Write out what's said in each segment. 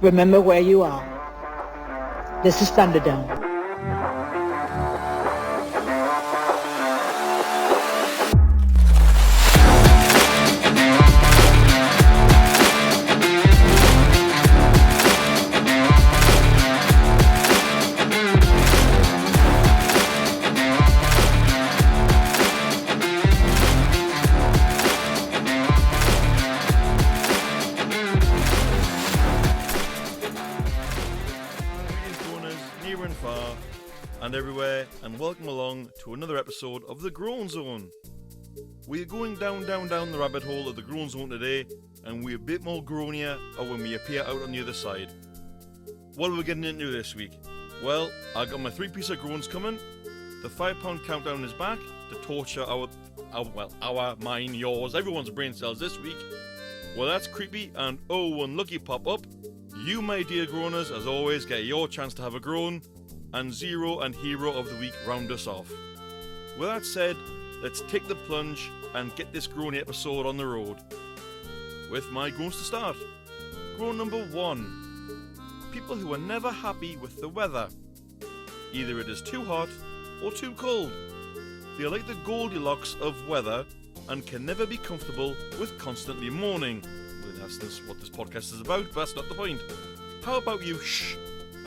Remember where you are. This is Thunderdome. And everywhere, and welcome along to another episode of The Groan Zone. We are going down the rabbit hole of The Groan Zone today, and we're a bit more groanier when we appear out on the other side. What are we getting into this week? Well, I got my 3-piece of groans coming. The £5 countdown is back to torture our, mine, yours, everyone's brain cells this week. Well, that's creepy, and Ohhh Unlucky pop up. You, my dear groaners, as always, get your chance to have a groan. And Zero and Hero of the Week round us off. With that said, let's take the plunge and get this groany episode on the road. With my groans to start. Groan number 1. People who are never happy with the weather. Either it is too hot or too cold. They are like the Goldilocks of weather and can never be comfortable with constantly moaning. Well, that's what this podcast is about, but that's not the point. How about you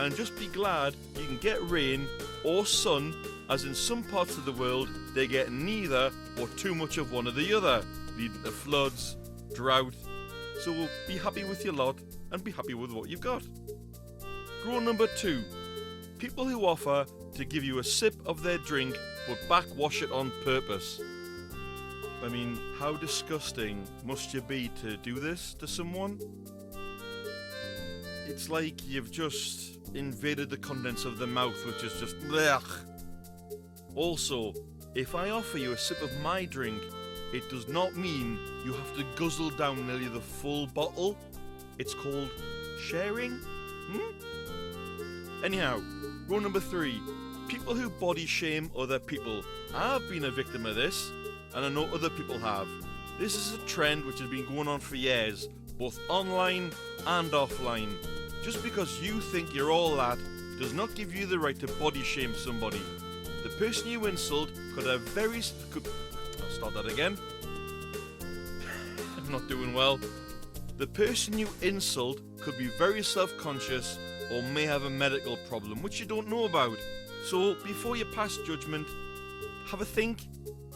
and just be glad you can get rain or sun, as in some parts of the world they get neither or too much of one or the other, leading to floods, drought. So be happy with your lot and be happy with what you've got. Groan number 2. People who offer to give you a sip of their drink but backwash it on purpose. I mean, how disgusting must you be to do this to someone? It's like you've just invaded the contents of the mouth, which is just blech. Also, if I offer you a sip of my drink, it does not mean you have to guzzle down nearly the full bottle. It's called sharing. Anyhow, rule number 3. People who body shame other people. I've been a victim of this, and I know other people have. This is a trend which has been going on for years, both online and offline. Just because you think you're all that does not give you the right to body shame somebody. The person you insult could have I'll start that again. I'm not doing well. The person you insult could be very self-conscious or may have a medical problem which you don't know about. So before you pass judgment, have a think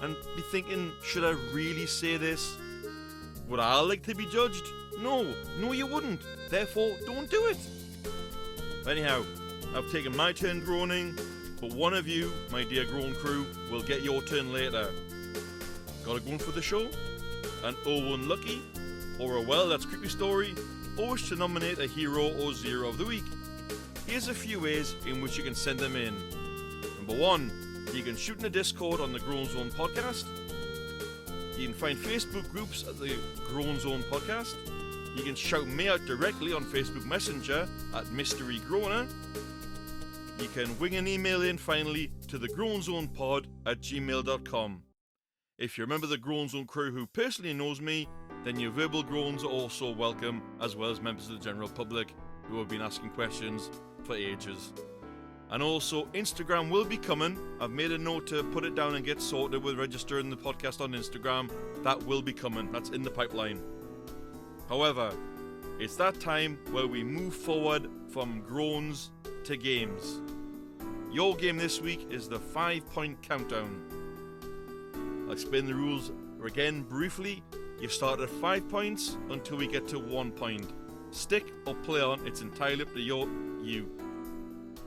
and be thinking, should I really say this? Would I like to be judged? No you wouldn't. Therefore, don't do it. Anyhow, I've taken my turn groaning, but one of you, my dear groan crew, will get your turn later. Got a groan for the show? An Ohhh Unlucky? Or a well, that's creepy story? Or wish to nominate a hero or zero of the week? Here's a few ways in which you can send them in. Number 1, you can shoot in the Discord on the Groan Zone podcast. You can find Facebook groups at the Groan Zone podcast. You can shout me out directly on Facebook Messenger at Mystery Groaner. You can wing an email in finally to thegroanzonepod@gmail.com. If you're a member of the Groan Zone crew who personally knows me, then your verbal groans are also welcome, as well as members of the general public who have been asking questions for ages. And also, Instagram will be coming. I've made a note to put it down and get sorted with registering the podcast on Instagram. That will be coming. That's in the pipeline. However, it's that time where we move forward from groans to games. Your game this week is the 5-point countdown. I'll explain the rules again briefly. You start at 5 points until we get to 1 point. Stick or play on, it's entirely up to you.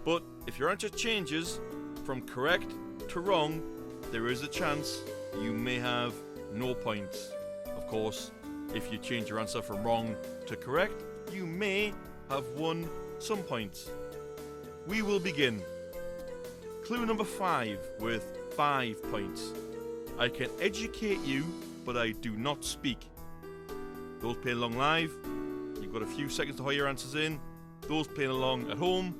But if your answer changes from correct to wrong, there is a chance you may have no points. Of course, if you change your answer from wrong to correct, you may have won some points. We will begin. Clue number 5 with 5 points. I can educate you, but I do not speak. Those playing along live, you've got a few seconds to hire your answers in. Those playing along at home,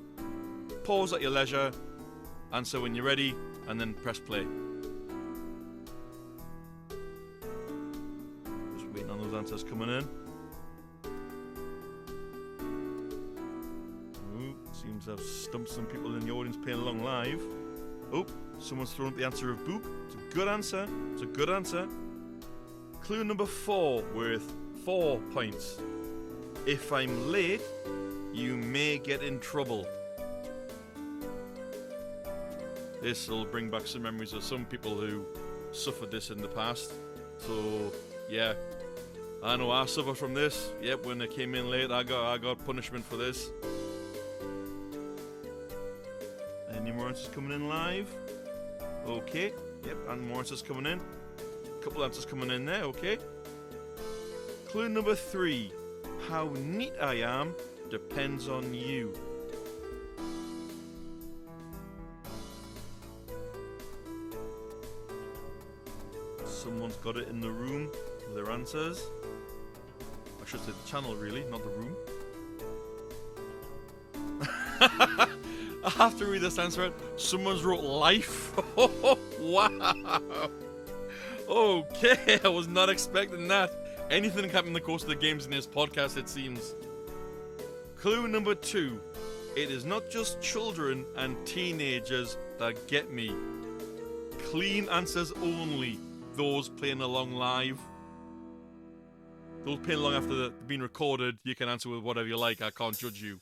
pause at your leisure, answer when you're ready, and then press play. Just waiting on those answers coming in. Seems I've stumped some people in the audience playing along live. Oh, someone's thrown up the answer of boop. It's a good answer. It's a good answer. Clue number 4 worth 4 points. If I'm late, you may get in trouble. This will bring back some memories of some people who suffered this in the past. So, yeah. I know I suffer from this. Yep, when I came in late, I got punishment for this. Any more answers coming in live? Okay. Yep, and more answers coming in. A couple answers coming in there, okay. Clue number 3. How neat I am depends on you. Someone's got it in the room with their answers. I should say the channel, really, not the room. I have to read this answer out. Someone's wrote life. Wow. Okay, I was not expecting that. Anything can happen in the course of the games in this podcast, it seems. Clue number 2. It is not just children and teenagers that get me. Clean answers only. Those playing along live. Those playing along after they've been recorded, you can answer with whatever you like. I can't judge you.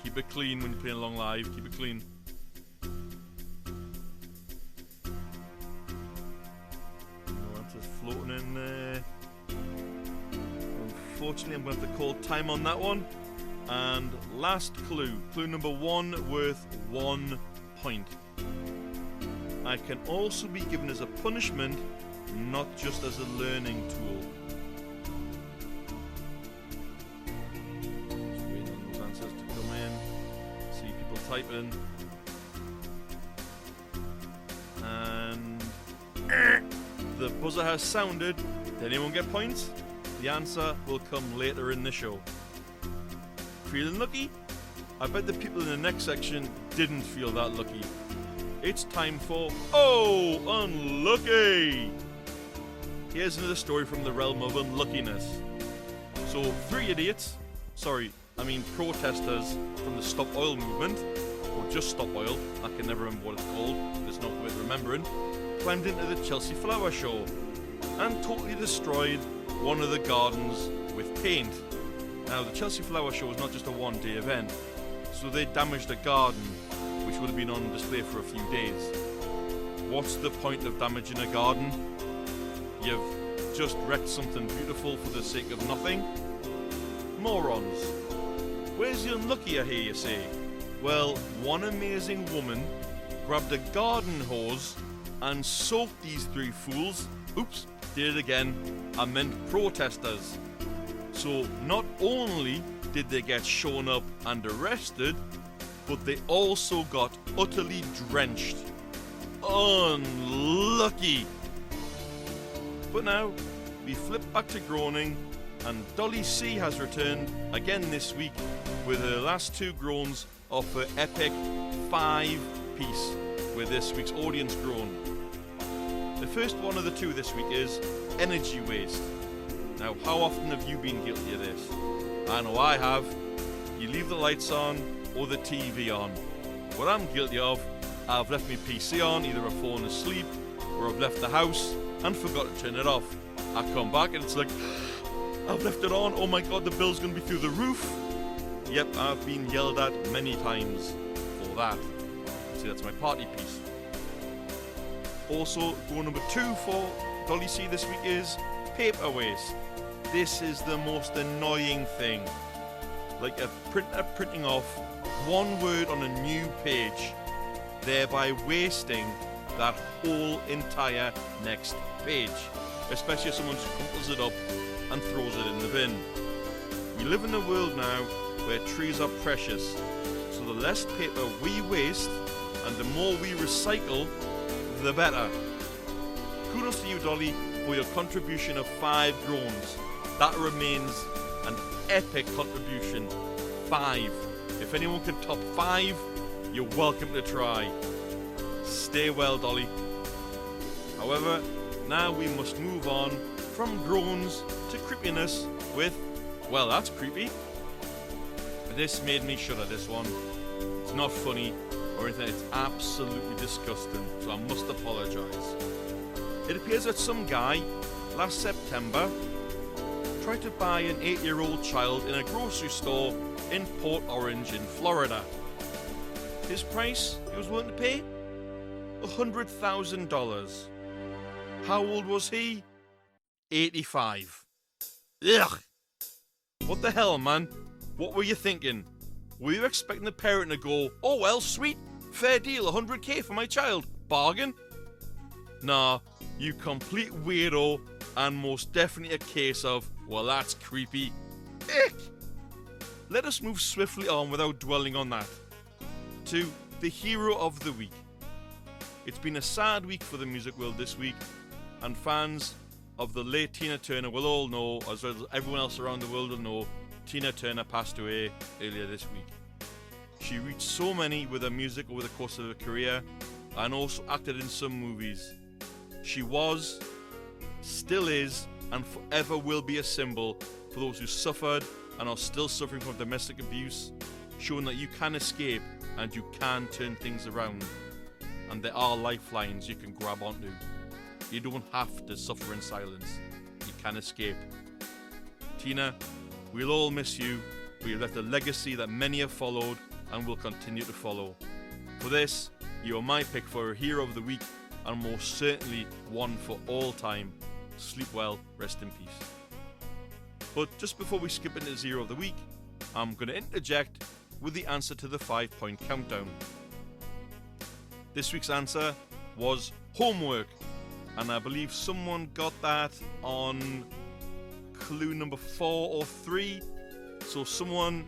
Keep it clean when you're playing along live. Keep it clean. No answers floating in there. Unfortunately, I'm going to have to call time on that one. And last clue. Clue number 1 worth 1 point. I can also be given as a punishment, not just as a learning tool. Just waiting on those answers to come in. See people typing. And the buzzer has sounded. Did anyone get points? The answer will come later in the show. Feeling lucky? I bet the people in the next section didn't feel that lucky. It's time for Oh Unlucky! Here's another story from the realm of unluckiness. So, 3 idiots, protesters from the Stop Oil movement, or just Stop Oil, I can never remember what it's called, there's no way of remembering, climbed into the Chelsea Flower Show and totally destroyed one of the gardens with paint. Now, the Chelsea Flower Show was not just a one-day event, so they damaged a garden which would have been on display for a few days. What's the point of damaging a garden? You've just wrecked something beautiful for the sake of nothing? Morons. Where's the unlucky, I hear you say? Well, one amazing woman grabbed a garden hose and soaked these 3 fools. Oops, did it again. I meant protesters. So not only did they get shown up and arrested, but they also got utterly drenched. Unlucky. But now, we flip back to Groaning, and Dolly C has returned again this week with her last 2 groans of her epic 5-piece with this week's audience groan. The first one of the 2 this week is energy waste. Now, how often have you been guilty of this? I know I have. You leave the lights on or the TV on. What I'm guilty of, I've left my PC on, either I've fallen asleep or I've left the house and forgot to turn it off. I come back and it's like, I've left it on, oh my god, the bill's going to be through the roof. Yep, I've been yelled at many times for that. See, that's my party piece. Also, goal number 2 for Dolly C this week is paper waste. This is the most annoying thing. Like a printer printing off one word on a new page, thereby wasting that whole entire next page. Especially if someone just crumples it up and throws it in the bin. We live in a world now where trees are precious, so the less paper we waste and the more we recycle, the better. Kudos to you, Dolly, for your contribution of 5 groans. That remains an epic contribution. 5. If anyone can top 5, you're welcome to try. Stay well, Dolly. However, now we must move on from groans to creepiness with Well, that's creepy. This made me shudder, this one. It's not funny or anything, it's absolutely disgusting, so I must apologise. It appears that some guy, last September, tried to buy an 8-year-old child in a grocery store in Port Orange in Florida. His price he was willing to pay? $100,000. How old was he? 85. Ugh! What the hell, man? What were you thinking? Were you expecting the parent to go, oh well, sweet, fair deal, 100k for my child, bargain? Nah, you complete weirdo, and most definitely a case of, well, that's creepy. Ick! Let us move swiftly on without dwelling on that. To the hero of the week. It's been a sad week for the music world this week, and fans of the late Tina Turner will all know, as well as everyone else around the world will know, Tina Turner passed away earlier this week. She reached so many with her music over the course of her career, and also acted in some movies. She was, still is, and forever will be a symbol for those who suffered and are still suffering from domestic abuse, showing that you can escape and you can turn things around. And there are lifelines you can grab onto. You don't have to suffer in silence. You can escape. Tina, we'll all miss you, but you've left a legacy that many have followed and will continue to follow. For this, you are my pick for a hero of the week, and most certainly one for all time. Sleep well, rest in peace. But just before we skip into Zero of the Week, I'm going to interject with the answer to the 5-point countdown. This week's answer was homework, and I believe someone got that on clue number 4 or 3. So someone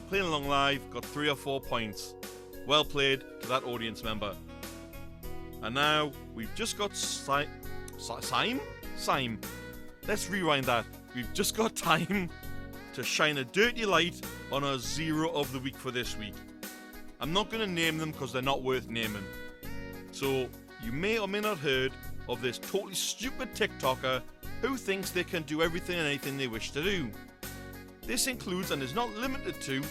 playing along live got 3 or 4 points. Well played to that audience member. And now we've just got Sime. Let's rewind that. We've just got time to shine a dirty light on our Zero of the Week for this week. I'm not going to name them because they're not worth naming. So you may or may not heard of this totally stupid TikToker who thinks they can do everything and anything they wish to do. This includes, and is not limited to,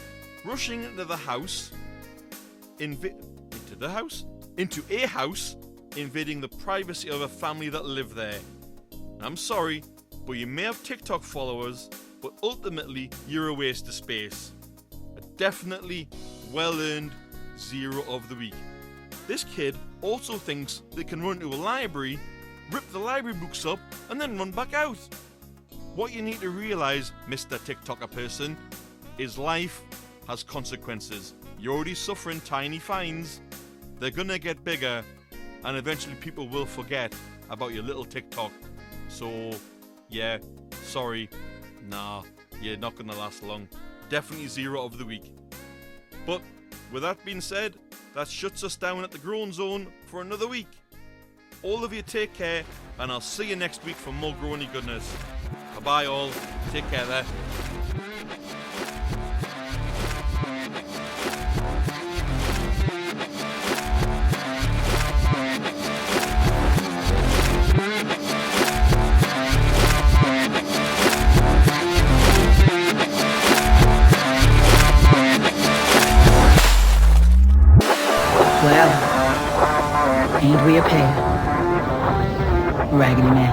rushing into a house, invading the privacy of a family that live there. I'm sorry, but you may have TikTok followers, but ultimately you're a waste of space. A definitely well-earned Zero of the Week. This kid also thinks they can run to a library, rip the library books up, and then run back out. What you need to realise, Mr. TikToker person, is life has consequences. You're already suffering tiny fines. They're gonna get bigger, and eventually people will forget about your little TikTok. So, yeah, sorry. Nah, you're not gonna last long. Definitely Zero of the Week. But, with that being said, that shuts us down at the Groan Zone for another week. All of you take care, and I'll see you next week for more groany goodness. Bye-bye all. Take care there. Well, ain't we a pair? Raggedy Man.